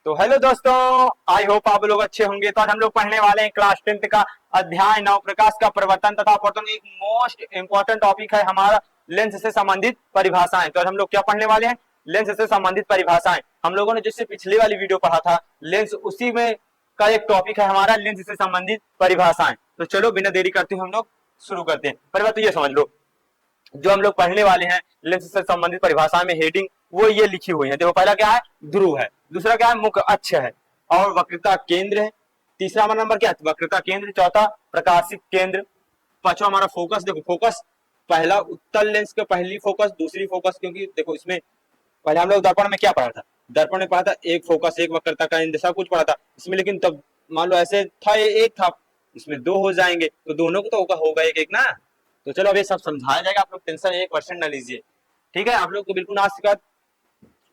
तो हेलो दोस्तों, I hope आप लोग अच्छे होंगे। तो आज हम लोग पढ़ने वाले हैं क्लास 10th का अध्याय 9 प्रकाश का प्रवर्तन तथा अपवर्तन। एक मोस्ट इंपॉर्टेंट टॉपिक है हमारा लेंस से संबंधित परिभाषाएं। तो आज हम लोग क्या पढ़ने वाले हैं? लेंस से संबंधित परिभाषाएं। हम लोगों ने जिससे पिछली वाली वीडियो पढ़ा था लेंस, उसी में का एक टॉपिक है हमारा लेंस से संबंधित परिभाषाएं। तो चलो बिना देरी करते हुए हम लोग शुरू करते हैं। पहले बात तो ये समझ लो, जो हम लोग पढ़ने वाले हैं लेंस से संबंधित परिभाषा में हेडिंग वो ये लिखी हुई है। देखो, पहला क्या है? ध्रुव है। दूसरा क्या है? मुख्य अक्ष है। और वक्रता केंद्र है। तीसरा हमारा नंबर क्या है? वक्रता केंद्र। चौथा प्रकाशिक केंद्र। पांचवा हमारा फोकस। देखो, फोकस पहला उत्तल लेंस के पहली फोकस, दूसरी फोकस, क्योंकि देखो इसमें पहले हम लोग दर्पण में क्या पढ़ा था? दर्पण में पढ़ा था एक फोकस, एक वक्रता केंद्र, सब कुछ पढ़ा था इसमें। लेकिन तब मान लो ऐसे था, एक था, इसमें दो हो जाएंगे तो दोनों को तो होगा एक एक ना। तो चलो अब ये सब समझाया जाएगा, आप लोग टेंशन 1% न लीजिए, ठीक है? आप लोग को बिल्कुल आज के बाद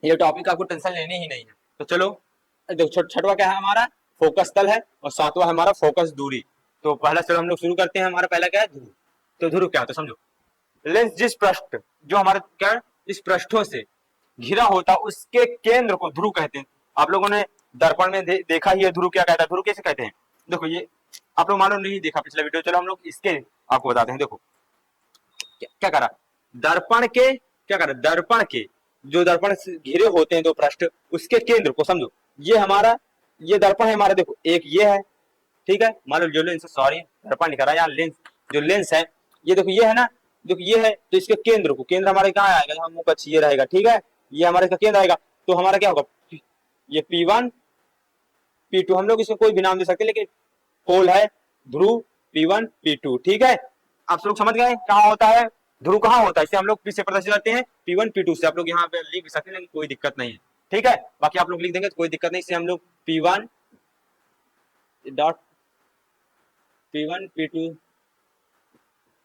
ये टॉपिक आपको टेंशन लेनी ही नहीं है। तो चलो देखो, छठवा क्या है हमारा? फोकस तल है। और सातवां है हमारा फोकस दूरी। तो पहला चलो हम लोग शुरू करते हैं। हमारा पहला क्या है? ध्रुव। तो ध्रुव क्या होता है समझो। लेंस जिस पृष्ठ, जो हमारे क्या इस पृष्ठों से घिरा होता उसके केंद्र को ध्रुव कहते हैं। आप लोगों ने दर्पण में देखा ही है ध्रुव क्या कहता है। ध्रुव कैसे कहते हैं? देखो, ये आप लोग मानो नहीं देखा पिछला वीडियो, चलो हम लोग इसके आपको बताते हैं। देखो क्या करा, दर्पण के क्या करा, दर्पण के जो दर्पण से घिरे होते हैं दो पृष्ठ, उसके केंद्र को समझो। ये हमारा, ये दर्पण है हमारा। देखो एक ये है, ठीक है? मान लो जो लेंस, सॉरी दर्पण लिखा रहा है यहाँ, लेंस, जो लेंस है ये देखो, ये है ना, देखो ये है। तो इसके केंद्र को, केंद्र हमारे कहाँ आएगा? यहाँ मुख अक्ष ये रहेगा, ठीक है? ये हमारे इसका केंद्र आएगा। तो हमारा क्या होगा? ये P1 P2, हम लोग इसको कोई भी नाम दे सकते हैं, लेकिन पोल है ध्रुव P1 P2, ठीक है? आप लोग समझ गए कहाँ होता है ध्रुव, कहाँ होता है? इसे हम लोग किससे प्रदर्शित करते हैं? P1 P2 से। आप लोग यहाँ पे लिख सकते हैं, लेकिन कोई दिक्कत नहीं है, ठीक है? बाकी आप लोग लिख देंगे तो कोई दिक्कत नहीं। इसे हम लोग P1 डॉट P1 P2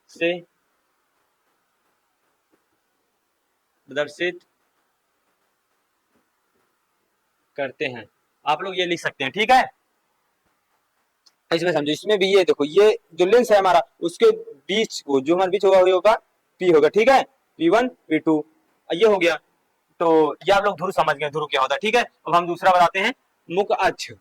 से प्रदर्शित करते हैं। आप लोग ये लिख सकते हैं, ठीक है? इसमें समझो, इसमें भी ये देखो, ये जो लेंस है हमारा, उसके बीच को, जो हमारे बीच होगा वो होगा P होगा, ठीक है? P1 P2 ये हो गया। तो ये आप लोग ध्रुव समझ गए, ध्रुव क्या होता है, ठीक है? अब हम दूसरा बताते हैं, मुख्य अक्ष।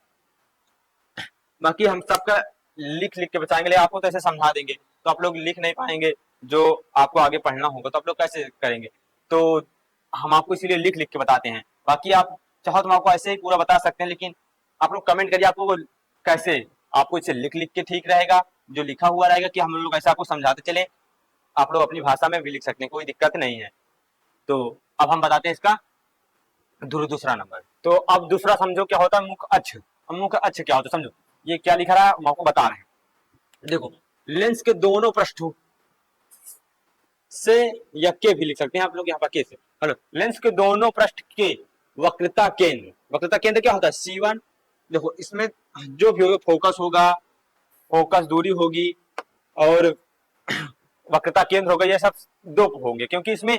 बाकी हम सबका लिख लिख के बताएंगे, आपको तो ऐसे समझा देंगे तो आप लोग लिख नहीं पाएंगे। जो आपको आगे पढ़ना होगा तो आप लोग कैसे करेंगे? तो हम आपको इसीलिए लिख लिख के बताते हैं। बाकी आप चाहो तो हम आपको ऐसे ही पूरा बता सकते हैं, लेकिन आप लोग कमेंट करिए आपको कैसे, आपको इसे लिख लिख के ठीक रहेगा, जो लिखा हुआ रहेगा, कि हम लोग ऐसा आपको समझाते चले। आप लोग अपनी भाषा में भी लिख सकते हैं, कोई दिक्कत नहीं है। तो अब हम बताते हैं इसका दूसरा नंबर। तो अब दूसरा समझो क्या होता है? मुख्य अक्ष। मुख्य अक्ष क्या होता है समझो। ये क्या लिखा रहा है हम आपको बता रहे हैं। देखो, लेंस के दोनों पृष्ठों से, या के भी लिख सकते हैं आप लोग यहाँ पर, के से। हेलो, लेंस के दोनों पृष्ठ के वक्रता केंद्र, वक्रता केंद्र क्या होता है? C1। देखो इसमें जो भी होगा, फोकस होगा, फोकस दूरी होगी, और वक्रता केंद्र होगा, ये सब दो होंगे, क्योंकि इसमें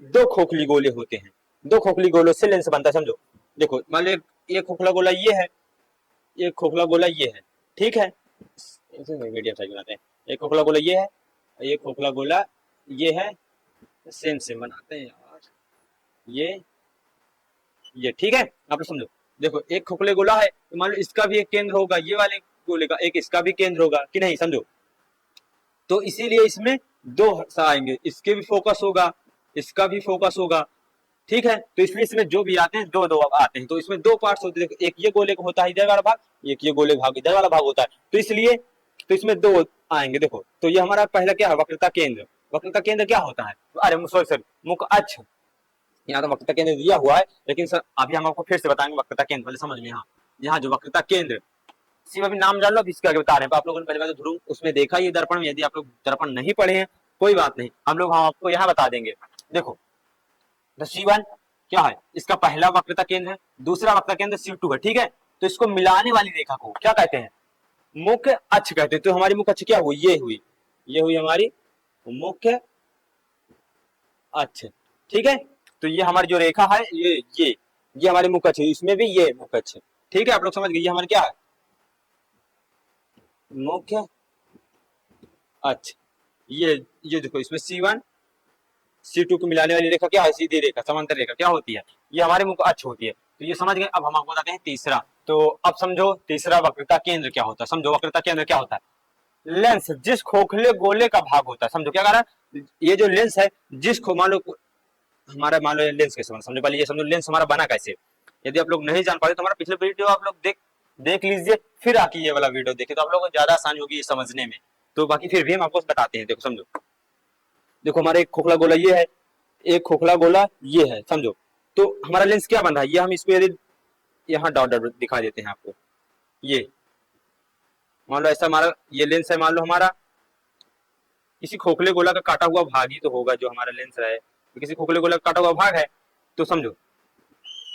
दो खोखली गोले होते हैं। दो खोखली गोलों से लेंस बनता है समझो। देखो मान लो एक खोखला गोला ये है, एक खोखला गोला ये है, ठीक है? मीडियम साइज बनाते हैं। एक खोखला गोला ये है, एक खोखला गोला ये है, सेम सेम बनाते हैं यार, ये ठीक है? आप लोग समझो। देखो एक खोखले गोला है, तो मान लो इसका भी एक केंद्र होगा, ये वाले गोले का एक इसका भी केंद्र होगा, कि नहीं? समझो। तो इसीलिए इसमें दो आएंगे, इसके भी फोकस होगा, इसका भी फोकस होगा, ठीक है? तो इसलिए इसमें जो भी आते हैं दो दो आते हैं। तो इसमें दो पार्ट्स होते हैं। एक ये गोले का होता है इधर वाला भाग, एक ये गोले भाग इधर वाला भाग होता है। तो इसलिए तो इसमें दो आएंगे। देखो, तो ये हमारा पहला क्या है? वक्रता केंद्र। वक्रता केंद्र क्या होता है? अरे सॉरी सॉरी, मुख्य अक्ष। यहाँ तो वक्रता केंद्र दिया हुआ है, लेकिन सर अभी हम आपको फिर से बताएंगे वक्रता केंद्र, पहले समझ में। यहाँ जो वक्रता केंद्र, इसी में भी नाम जान लो, अब इसके आगे बता रहे हैं। तो आप लोगों ने पहले बार ध्रुव उसमें देखा ये दर्पण में। यदि आप लोग दर्पण नहीं पढ़े हैं कोई बात नहीं, हम लोग आपको यहाँ बता देंगे। देखो तो C1 क्या है? इसका पहला वक्रता केंद्र है, दूसरा वक्रता केंद्र C2 है, ठीक है? तो इसको मिलाने वाली रेखा को क्या कहते हैं? मुख्य अक्ष कहते हैं। तो हमारी मुख्य अक्ष क्या हुई? ये हुई हमारी मुख्य अक्ष, ठीक है? तो ये हमारी जो रेखा है, ये हमारी मुख्य अक्ष है, इसमें भी ये मुख्य अक्ष, ठीक है? आप लोग समझ गए, ये हमारे क्या है? मुख्य अक्ष। ये देखो, इसमें C1 C2 को मिलाने वाली रेखा क्या है? सीधी रेखा, समांतर रेखा क्या होती है? ये हमारे मुख्य अक्ष होती है। तो ये समझ गए। अब हम आपको बताते हैं तीसरा। तो अब समझो तीसरा वक्रता केंद्र क्या होता है। समझो वक्रता केंद्र क्या होता है। लेंस जिस खोखले गोले का भाग होता है। समझो क्या कह रहा है, ये जो लेंस है जिस मान लो हमारा, मान लो लेंस के समझो पहले ये समझो लेंस हमारा बना कैसे। यदि आप लोग नहीं जान पाते तो हमारा पिछले वीडियो आप लोग देख लीजिए, फिर आके ये वाला वीडियो देखिए, तो आप लोगों को ज्यादा आसानी होगी समझने में। तो बाकी फिर भी हम आपको बताते हैं। देखो समझो, देखो हमारा एक खोखला गोला ये है, एक खोखला गोला ये है, समझो। तो हमारा लेंस क्या बन रहा है, ये हम इसको यदि यहाँ डॉट डॉट दिखा देते हैं आपको। ये मान लो ऐसा हमारा ये लेंस है, मान लो हमारा किसी खोखले गोला का काटा हुआ भाग ही तो होगा जो हमारा लेंस है, तो किसी खोखले गोला का काटा हुआ भाग है। तो समझो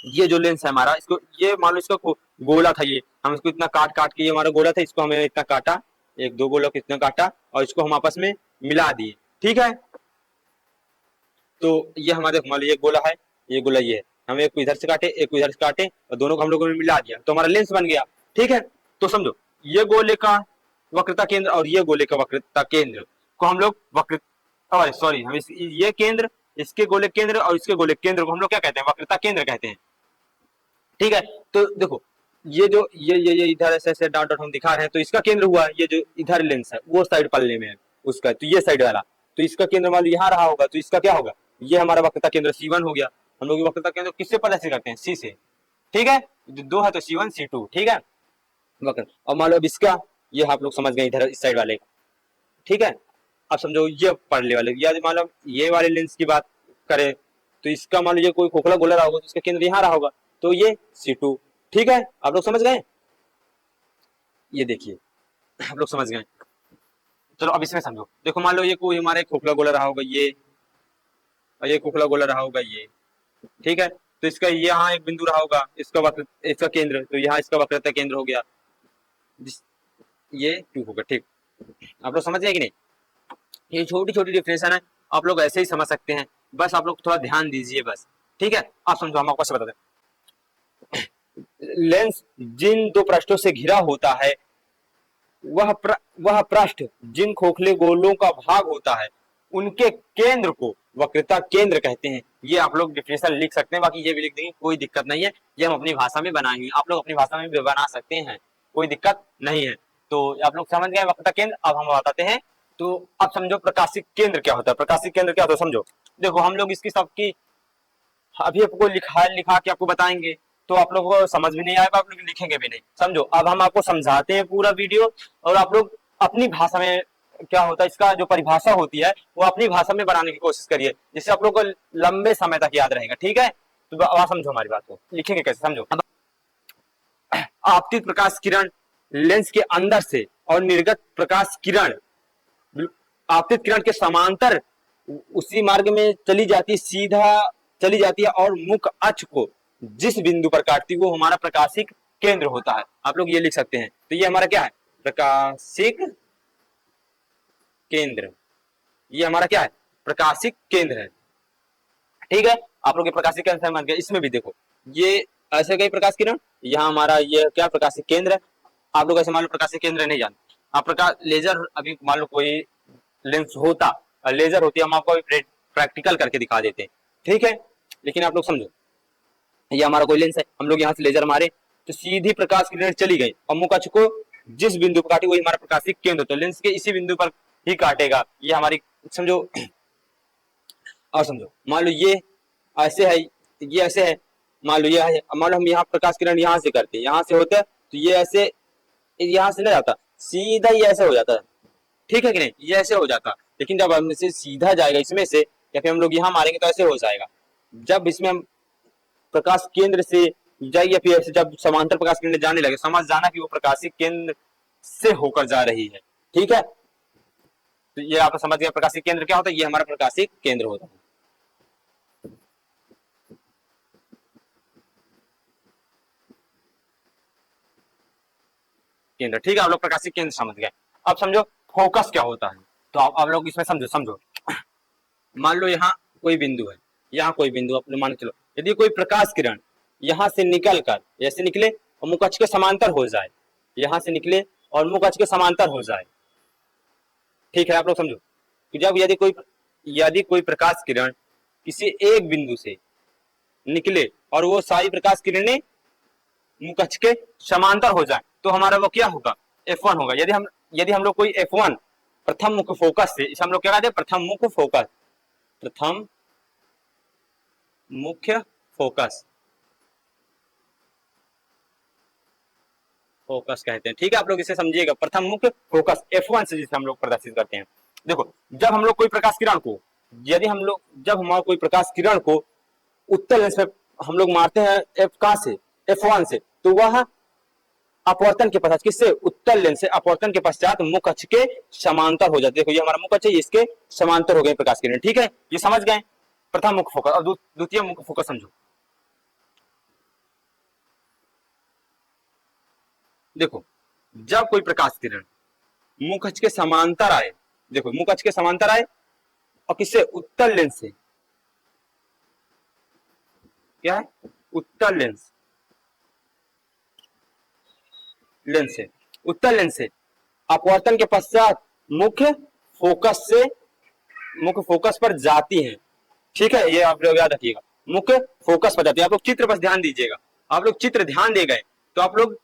ये जो लेंस है हमारा, इसको ये मान लो इसका गोला था, ये हम इसको इतना काट काट के, ये हमारा गोला था, इसको हमने इतना काटा, एक दो गोला को इतना काटा और इसको हम आपस में मिला दिए, ठीक है। तो ये हमारे मान लो ये गोला है, ये गोला ये है, हम एक को इधर से काटे एक को इधर से काटे और दोनों को हम लोगों ने मिला दिया, तो हमारा लेंस बन गया, ठीक है। तो समझो ये गोले का वक्रता केंद्र और ये गोले का वक्रता केंद्र को हम लोग सॉरी हम ये केंद्र, इसके गोले केंद्र और इसके गोले केंद्र को हम लोग क्या कहते हैं, वक्रता केंद्र कहते हैं, ठीक है। तो देखो ये जो ये इधर ऐसे ऐसे डॉट डॉट हम दिखा रहे हैं, तो इसका केंद्र हुआ ये जो इधर लेंस है वो साइड पल्ले में है उसका, तो ये साइड वाला, तो इसका केंद्र मान लो यहाँ रहा होगा, तो इसका क्या होगा, ये हमारा वक्रता केंद्र C1 हो गया। हम लोग वक्रता केंद्र किससे प्रदर्शित करते हैं, C से, ठीक है। दो है तो C1 C2, ठीक है वक्र। और मान लो अब इसका, ये आप लोग समझ गए इधर इस साइड वाले, ठीक है। अब समझो ये पढ़ने वाले, या मान लो ये वाले लेंस की बात करें तो इसका मान लो ये कोई खोखला गोला रहा होगा तो इसका केंद्र यहाँ रहा होगा, तो ये C2, ठीक है। आप लोग समझ गए, ये देखिए आप लोग समझ गए। चलो अब इसमें समझो, देखो मान लो ये कोई हमारा एक खोखला गोला रहा होगा ये, और ये खोखला गोला रहा होगा ये, ठीक है। तो इसका यहाँ एक बिंदु रहा होगा, इसका वक्र, इसका केंद्र, तो यहाँ इसका वक्रता केंद्र हो गया, ये 2 होगा, ठीक। आप लोग समझ गए कि नहीं, ये छोटी छोटी डिफरेंशन है, आप लोग ऐसे ही समझ सकते हैं, बस आप लोग थोड़ा ध्यान दीजिए बस, ठीक है। आप समझो, हम आपको बता दें, लेंस जिन दो पृष्ठों से घिरा होता है वह पृष्ठ जिन खोखले गोलों का भाग होता है उनके केंद्र को वक्रता केंद्र कहते हैं। ये आप लोग डिफिनेशन लिख सकते हैं, बाकी ये भी लिख देंगे, कोई दिक्कत नहीं है, ये हम अपनी भाषा में बनाएंगे, आप लोग अपनी भाषा में भी बना सकते हैं, कोई दिक्कत नहीं है। तो आप लोग समझ गए वक्रता केंद्र। अब हम बताते हैं, तो अब समझो प्रकाशिक केंद्र क्या होता है। प्रकाशिक केंद्र क्या होता है समझो, देखो हम लोग इसकी सबकी अभी आपको लिखा के आपको बताएंगे, तो आप लोगों को समझ भी नहीं आएगा, आप लोग लिखेंगे भी नहीं, समझो। अब हम आपको समझाते हैं पूरा वीडियो, और आप लोग अपनी भाषा में क्या होता है, इसका जो परिभाषा होती है वो अपनी भाषा में बनाने की कोशिश करिए, जिससे आप लोग को लंबे समय तक याद रहेगा, ठीक है। तो अब समझो हमारी बात को, लिखेंगे कैसे समझो। आपतित प्रकाश किरण लेंस के अंदर से और निर्गत प्रकाश किरण आपतित किरण के समांतर उसी मार्ग में चली जाती, सीधा चली जाती है, और मुख्य अक्ष को जिस बिंदु पर काटती वो हमारा प्रकाशिक केंद्र होता है। आप लोग ये लिख सकते हैं, तो ये हमारा क्या है, प्रकाशिक केंद्र, ये हमारा क्या है, प्रकाशिक केंद्र है, ठीक है। आप लोग प्रकाशिक केंद्र मान गए। इसमें भी देखो ये ऐसे गई प्रकाश किरण, यहाँ हमारा ये क्या प्रकाशिक केंद्र है। आप लोग ऐसे मान लो प्रकाशिक केंद्र नहीं जानते, आप प्रकाश लेजर, अभी मान लो कोई लेंस होता, लेजर होती है, हम आपको प्रैक्टिकल करके दिखा देते हैं, ठीक है। लेकिन आप लोग समझो, ये हमारा कोई लेंस है, हम लोग यहाँ से लेजर मारे तो सीधी प्रकाश किरण चली गई, और मुख्य अक्ष को जिस बिंदु पर काटी वही हमारा प्रकाशिक केंद्र, तो लेंस के इसी बिंदु पर ही काटेगा, ये हमारी समझो। और समझो मान लो ये ऐसे है, ये ऐसे है, मान लो ये है, मान लो हम यहाँ प्रकाश किरण यहाँ से करते हैं, यहाँ से होता है, तो ये ऐसे यहाँ से नहीं जाता, सीधा ये ऐसे हो जाता है, ठीक है कि नहीं, ये ऐसे हो जाता। लेकिन जब हम से सीधा जाएगा इसमें से, या फिर हम लोग यहाँ मारेंगे तो ऐसे हो जाएगा। जब इसमें हम प्रकाश केंद्र से जाइए, फिर ऐसे जब समांतर प्रकाश केंद्र जाने लगे, समझ जाना कि वो प्रकाशिक केंद्र से होकर जा रही है, ठीक है। तो ये आप समझ गए प्रकाशिक केंद्र क्या होता है, ये हमारा प्रकाशिक केंद्र होता है, केंद्र, ठीक है। आप लोग प्रकाशिक केंद्र समझ गए। अब समझो फोकस क्या होता है, तो आप लोग इसमें समझो मान लो यहाँ कोई बिंदु है, यहाँ कोई बिंदु अपने मान चलो, यदि कोई प्रकाश किरण यहाँ से निकल कर ऐसे निकले और मुख्य अक्ष के समांतर हो जाए, यहाँ से निकले और मुख्य अक्ष के समांतर हो जाए, ठीक है। आप लोग समझो कि जब यदि कोई प्रकाश किरण किसी एक बिंदु से निकले और वो सारी प्रकाश किरणें मुख अक्ष के समांतर हो जाए तो हमारा वो क्या होगा, F1 होगा। यदि हम लोग कोई F1 प्रथम मुख्य फोकस से, इसे हम लोग क्या कहते हैं, प्रथम मुख्य फोकस, प्रथम मुख्य फोकस, फोकस कहते हैं, ठीक है। आप लोग इसे समझिएगा, प्रथम मुख्य फोकस F1 से जिसे हम लोग प्रदर्शित करते हैं। देखो जब हम लोग कोई प्रकाश किरण को, जब हमारा कोई प्रकाश किरण को उत्तल लेंस पे हम लोग मारते हैं कहां से, F1 से, तो वह अपवर्तन के पश्चात, किससे, उत्तल लेंस से अपवर्तन के पश्चात मुख अक्ष के समांतर हो जाते हैं। देखो ये हमारा मुख अक्ष है, इसके समांतर हो गए प्रकाश किरण, ठीक है, ये समझ गए प्रथम मुख्य फोकस। और द्वितीय मुख्य फोकस समझो। देखो जब कोई प्रकाश किरण मुख अक्ष के समांतर आए, देखो मुख अक्ष के समांतर आए और किससे, उत्तल लेंस से, क्या है, उत्तल लेंस, उत्तल लेंस से अपवर्तन के पश्चात मुख्य फोकस पर जाती है, ठीक है, ये आप लोग याद रखिएगा, मुख्य फोकस पर जाती है। आप लोग चित्र पर ध्यान दीजिएगा, आप लोग चित्र ध्यान दे गए तो आप लोग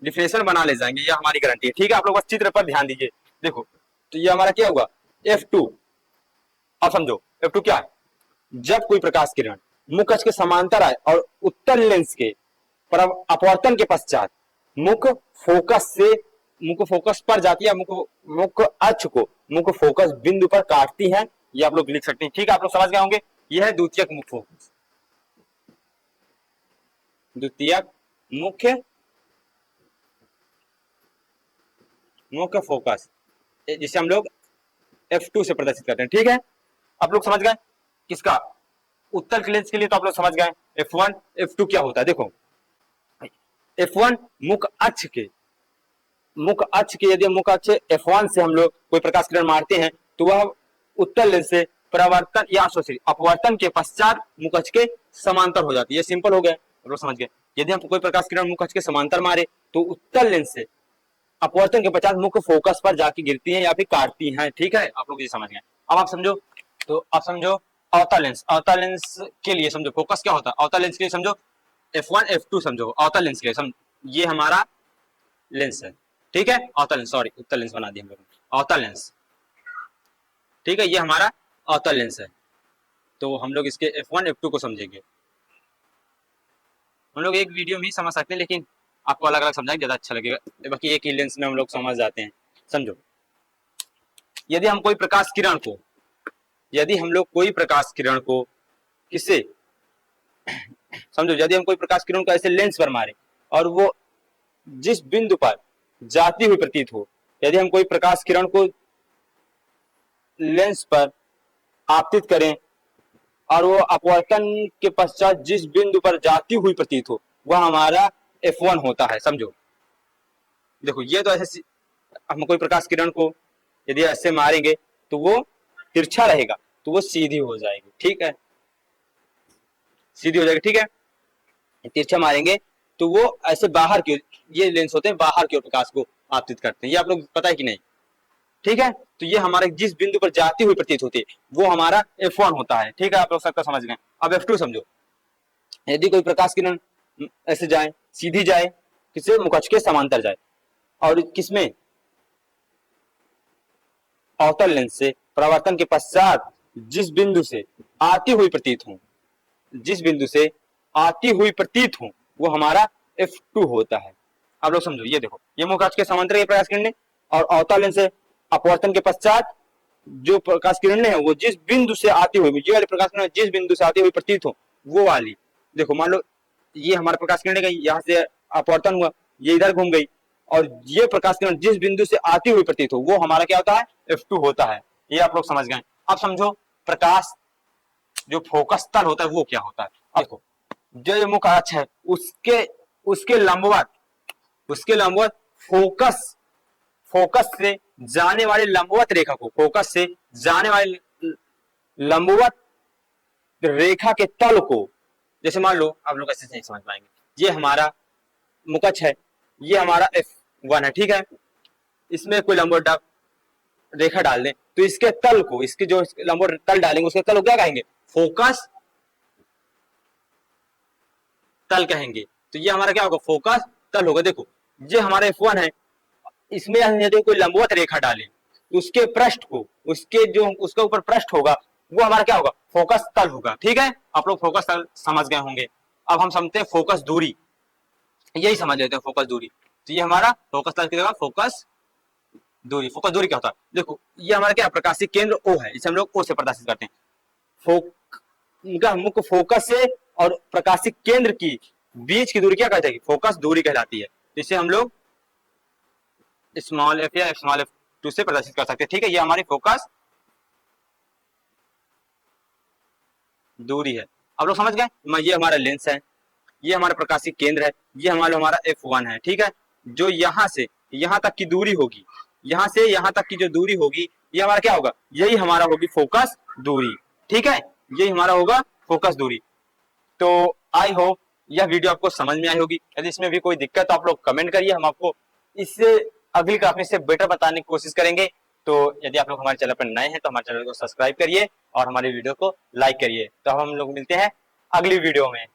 डिफिनेशन बना ले जाएंगे, ये हमारी गारंटी है, ठीक है। आप लोग बस चित्र पर ध्यान दीजिए। देखो तो ये हमारा क्या हुआ, F2। अब समझो F2 क्या है, जब कोई प्रकाश किरण मुख अक्ष के समांतर आए और उत्तल लेंस के अपवर्तन के पश्चात मुख्य फोकस पर जाती है, मुख्य अक्ष को मुख्य फोकस बिंदु पर काटती है, ये आप लोग लिख सकते हैं, ठीक है। आप लोग समझ गए होंगे, यह है द्वितीयक मुख्य फोकस, द्वितीयक मुख्य फोकस, जिसे हम लोग F2 से प्रदर्शित करते हैं, ठीक है। आप लोग समझ गए किसका, उत्तल लेंस के लिए तो आप लोग समझ गए F1, F2 क्या होता है। देखो F1 मुख अक्ष के यदि मुख अक्ष F1 से हम लोग कोई प्रकाश किरण मारते हैं तो वह उत्तल लेंस से परावर्तन या अपवर्तन के पश्चात मुख अक्ष के समांतर हो जाती है, ये सिंपल हो गया, आप लोग समझ गए। यदि हम कोई प्रकाश किरण मुख अक्ष के समांतर मारे तो उत्तल लेंस से अपवर्तन के पश्चात मुख्य फोकस पर जाके गिरती है या फिर काटती है, ठीक है। आप लोग ये समझ गए। अब आप समझो, तो आप समझो अवतल लेंस के लिए समझो फोकस क्या होता है, अवतल लेंस के लिए समझो F1 F2 समझो, अवतल लेंस के लिए समझो, ये हमारा लेंस है, ठीक है, अवतल लेंस, सॉरी उत्तल लेंस बना दिया हम लोग, अवतल लेंस, ठीक है, ये हमारा अवतल लेंस है। तो हम लोग इसके F1 F2 को समझेंगे, हम लोग एक वीडियो में ही समझ सकते हैं, लेकिन आपको अलग अलग समझाएंगे ज्यादा अच्छा लगेगा, बाकी एक ही लेंस में हम लोग समझ जाते हैं। समझो यदि हम कोई प्रकाश किरण को किससे, समझो यदि हम कोई प्रकाश किरण को ऐसे लेंस पर मारे और वो जिस बिंदु पर जाती हुई प्रतीत हो, यदि हम कोई प्रकाश किरण को लेंस पर आपतित करें और वो अपवर्तन के पश्चात जिस बिंदु पर जाती हुई प्रतीत हो, वह हमारा F1 होता है, समझो। देखो ये तो ऐसे हम कोई प्रकाश किरण को यदि ऐसे मारेंगे तो वो तिरछा रहेगा, तो वो सीधी हो जाएगी, ठीक है, सीधी हो जाएगी, ठीक है। तिरछा मारेंगे तो वो ऐसे बाहर की, ये लेंस होते हैं बाहर की ओर प्रकाश को आपतित करते हैं, ये आप लोग पता है कि नहीं, ठीक है। तो ये हमारे जिस बिंदु पर जाती हुई प्रतीत होती है वो हमारा F1 होता है, ठीक है, आप लोग सबका समझ गए। अब F2 समझो, यदि कोई प्रकाश किरण ऐसे जाए, सीधी जाए, किससे, मुख अक्ष के समांतर जाए और किसमें, अवतल लेंस से परावर्तन के पश्चात जिस बिंदु से आती हुई प्रतीत हो वो हमारा F2 होता है। आप लोग समझो, ये देखो ये मुख अक्ष के समांतर के प्रकाश किरण और अवतल लेंस से अपवर्तन के पश्चात जो प्रकाश किरण है वो जिस बिंदु से आती हुई, ये वाली प्रकाश किरण जिस बिंदु से आती हुई प्रतीत हो वो वाली, देखो मान लो ये हमारा प्रकाश किरण गई, यहाँ से अपवर्तन हुआ, ये इधर घूम गई, और ये प्रकाश किरण जिस बिंदु से आती हुई प्रतीत हो वो हमारा क्या होता है, F2 होता है, ये आप लोग समझ गए। अब समझो प्रकाश जो फोकस तल होता है वो क्या होता है। देखो जो ये मुख अक्ष है उसके लंबवत फोकस से जाने वाली लंबवत रेखा को, फोकस से जाने वाली लंबवत रेखा के तल को, जैसे मान लो आप लोग ऐसे नहीं समझ पाएंगे, ये हमारा मुख अक्ष है, ये हमारा F1 है, ठीक है, इसमें कोई लंबवत रेखा डाल दें तो इसके तल को, इसके जो लंबवत तल डालेंगे उसके तल को क्या कहेंगे, फोकस तल कहेंगे। तो ये हमारा क्या होगा, फोकस तल होगा। देखो ये हमारा F1 है, इसमें यदि कोई लंबवत रेखा डाले उसके पृष्ठ को, उसके जो उसके ऊपर पृष्ठ होगा वो हमारा क्या होगा, फोकस तल होगा। ठीक है, आप लोग फोकस तल समझ गए होंगे। अब हम समझते हैं फोकस दूरी, यही समझ लेते हैं फोकस दूरी। तो ये हमारा फोकस तल की जगह फोकस दूरी। फोकस दूरी क्या होता है, देखो ये हमारा क्या प्रकाशीय केंद्र O है, इसे हम लोग O से प्रदर्शित करते हैं। इनका मुख्य फोकस से और प्रकाशिक केंद्र की बीच की दूरी क्या कहते हैं, फोकस दूरी कहलाती है। इसे हम लोग स्मॉल f या स्मॉल f2 से प्रदर्शित कर सकते हैं। ठीक है, ये हमारी फोकस दूरी है। अब लोग समझ गए, ये हमारा लेंस है, ये हमारा प्रकाशिक केंद्र है, ये हमारा F1 है। ठीक है, जो यहां से यहां तक की दूरी होगी, यहां से यहां तक की जो दूरी होगी ये हमारा क्या होगा, यही हमारा होगी फोकस दूरी। ठीक है, यही हमारा होगा फोकस दूरी। तो आई होप यह वीडियो आपको समझ में आई होगी। यदि इसमें भी कोई दिक्कत तो आप लोग कमेंट करिए, हम आपको इससे अगली क्लास में से बेटर बताने की कोशिश करेंगे। तो यदि आप लोग हमारे चैनल पर नए हैं तो हमारे चैनल को सब्सक्राइब करिए और हमारी वीडियो को लाइक करिए। तो हम लोग मिलते हैं अगली वीडियो में।